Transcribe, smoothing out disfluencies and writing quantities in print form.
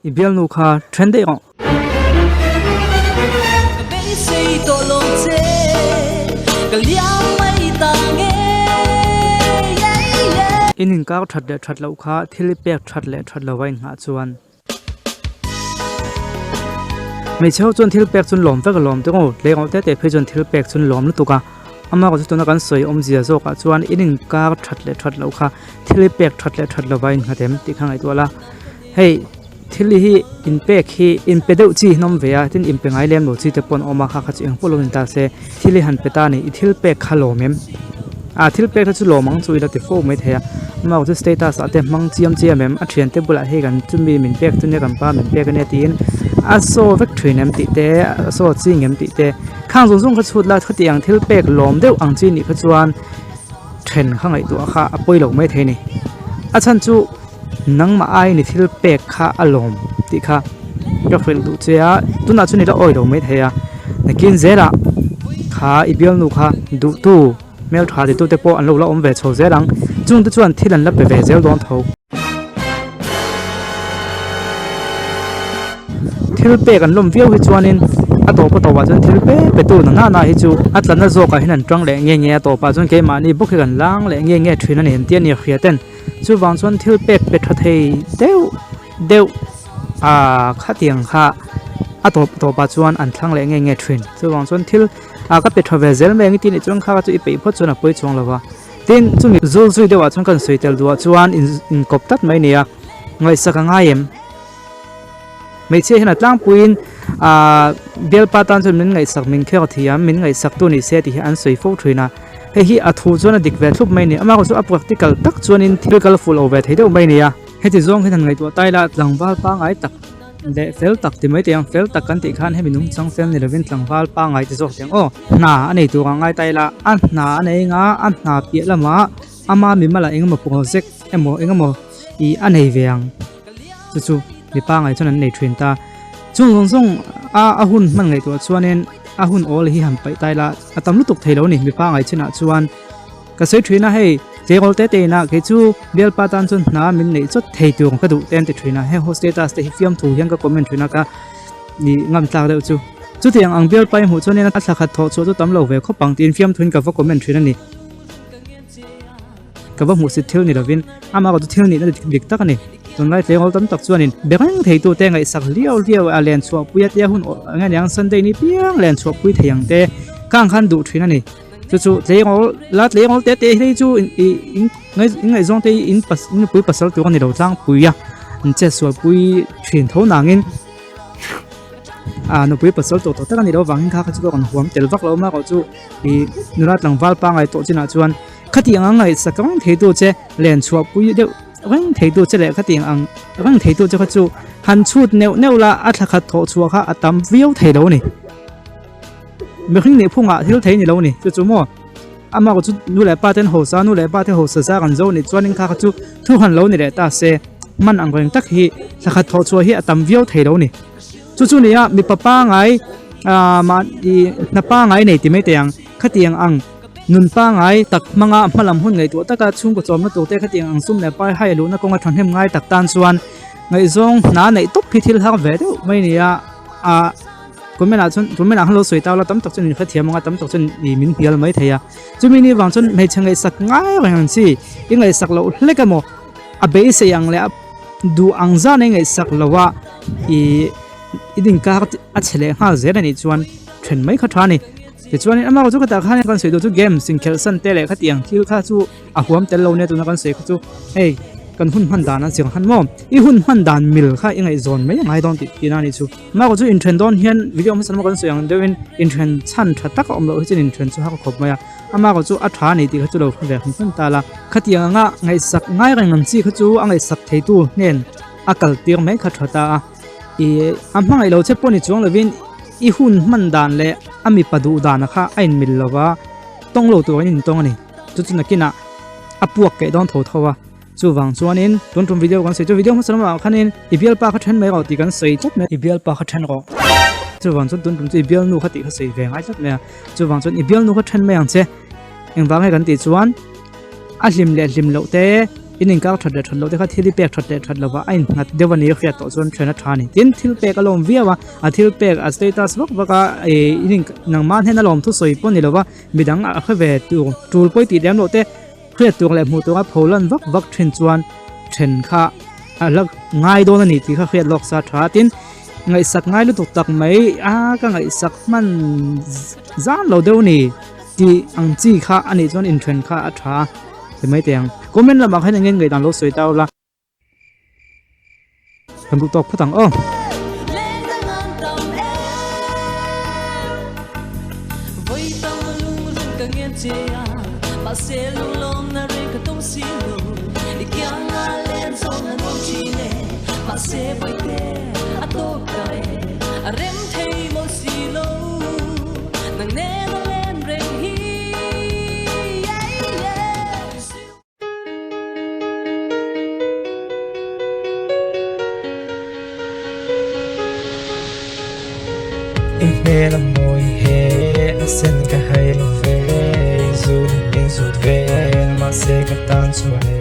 i bial nu kha trend de ong inin ka that le that lo kha thil pek that le that lo wai nga chuan mai chau chon thil pek chun lom ve ka lom te ngo le ngo te phe chon thil pek chun lom lu tu ka ama ko chu na kan soi om zia zo ka chuan inin ka that le that lo kha thil pek that le that lo wai nga tem ti khang ai to la hey thil hi in pek hi in pe deu chi nom ve a tin in pe ngai lem lo chi te pon oma kha kha chi eng polon ta se thil han pe ta ni i thil pek kha lo mem a thil pek tha chu lo mang chui la te fo mai thea ma ko status ate mang chiam chiam em a thian te bula he gan chumi min pek tu ne kan pa min pek ne tin a so vek thrin em ti te so ching em ti te khang zung zung kha chut la thati ang thil pek lom deu ang chi ni kha chuan then khang ai tu kha a poi lo mai the ni a chan chu nang ma ai ni thil pek kha alom ti kha ka fel du chea tu na chu ni la oi lo mai thea nakin zera kha ibial nu kha du tu mel tha de tu te po an lo la om ve chho zerang chung te chuan thilan la pe ve zel don tho thil pe kan lom viau hi chuanin a to pa to wa chuan thil pe tu na na hi chu atlan na zo ka hinan tang le nge nge to pa chuan ke ma ni buk kan lang le nge nge thina ni tian ni khiaten chu wang chuan thil pe pe tha thei deu a kha tiang kha a to pa chuan an thlang le nge nge thin chu wang chuan thil a ka pe tha ve zel me ngi ti ni chuan kha chu i pe phot chuan a poi chuang lawa tin chumi zul zui dewa chuan kan soitel duwa chuan in kop tat mai nia ngai saka nga em mai che hena tlang puin a bel patan chun min ngai sak min khe thiam min ngai sak tu ni se ti an soi fo thina he hi a thu chuan a dik ve thup mai ni ama ko chu a practical tak chuan in typical full over thei deuh mai nia he ti zong hinan ngai tu taila tlangwal pa ngai tak de fel tak ti mai tiang fel tak kan ti khan he minung chang fel ni lovin tlangwal pa ngai ti zok tiang o na anei tu ka ngai taila an na anei nga an na pi lama ama mi mala engma project emo engmo I anei veang chu mi pa ngai chuan nei thrin ta chung zong a hun man ngai tu chuanin a hun ol hi ham pai taila atam lu tuk theilo ni mi pa ngai china chuan ka sei thrina hei jegol te na ke chu bel patan chun na min nei chot thei tu ka du ten te thrina he ho status te hi fiam thu hian ka comment thrina ka ni ngam tla deu chu tiang ang bel pai hu chuanin a thla khat tho chu tam lo ve kho pang tin fiam thun ka va comment thrina ni ka va mu si thil ni lovin ama ka thil ni na dik tak ani tun lai tlengol tam tak chuanin berang thei tu te ngai sak liao a len chuak puya te hun nga yang sunday ni piang len chuak pui theiang te kang khan du thrina ni chu tlengol te hei chu ngai zong te in pui pasal tu kan ni lo tlang puya in che sual pui thin tho nangin no pui pasal to ta kan ni lo wangin kha chu kan huam tel vak lo ma ko chu I nurat lang wal pa ngai to china chuan khati ang ngai sakang thei tu che len chuak pui de rang thei tu che le khati ang rang thei tu che kha chu han chut neu la a thla khat tho chuak kha atam viau thei lo ni me khing ne phunga thil thei ni lo ni chu mo ama ko chu nu le pa ten ho sa sa kan zo ni chuanin kha chu thu han lo ni le ta se man ang reng tak hi thla khat tho chu hi atam viau thei lo ni chu ni a mi papa ngai ma I na pa ngai nei ti mai teang khatiang ang nun pa ngai tak manga malam hun ngai tu taka chung ko chom na tu te khatiang ang sum le pa hai lu na ko nga than hem ngai tak tan chuan ngai zong na nei top phithil ha ve deu mai ni a kumena halo soi taw la tam tak chun ni khathiam nga tam tak chun ni min pial mai theya chumi ni wang chun mei changai sak ngai wang si ingai sak lo hlekamo a be se yang le du angza nei ngai sak lawa iding ka a chele ha zera ni chuan thlen mai kha thani ti chuan ama ko chu ka ta khan kan soi do chu game sing khel san te le khatiang thil kha chu a huam tel lo ne tu na kan sei chu hey kan hun man dan an sing han mo I hun man dan mil kha ingai zone mai ngai don ti na ni chu ma ko chu in trend don hian video ma san ma kan soyang dewin in trend chan tha tak om lo chin in trend chu ha ko khop maya ama ko chu a tha ni ti kha chu lo ve khun ta la khatiang nga ngai sak ngai rang nam chi kha chu angai sak thei tu nen akal tir mai kha thata am hmangai lo che poni chuang lovin I hun man dan le ami padu dan kha ain mil lawa tong lo tu in tong ani chu chu nakina apuak ke don tho thowa chu wang chuanin ton video kan sei chu video ma sanama khanin ibial pa kha then mai ro ti kan sei chat me ibial pa kha then ro chu wang chun ton chu ibial nu kha ti kha sei ve ngai chat me chu wang chun ibial nu kha then mai ang che eng wang he kan ti chuan a hlim le hlim lo te in kal thade thalo te kha thili pek thade thadlawa ain ngat dewani khia to chon thena thani tin thil pek alom viawa a thil pek a status wak waka e in nang man hen alom thu soi pon ni lowa midang a khave tu tul poi ti dem lo te khria tu le mu tu ka pholan wak thin chuan then kha alag ngai don ani ti kha khia lok sa tha tin ngai sak ngai lu tuk tak mai a ka ngai sak man zan lo deu ni ti ang chi kha ani chon in then kha a tha te mai tiang comment la ma khain ngen ngai dan lo soi taw la kan bu tok phatang o Hela môi he sen ka hay lo ve zun in zut ve ma se ka tan chuai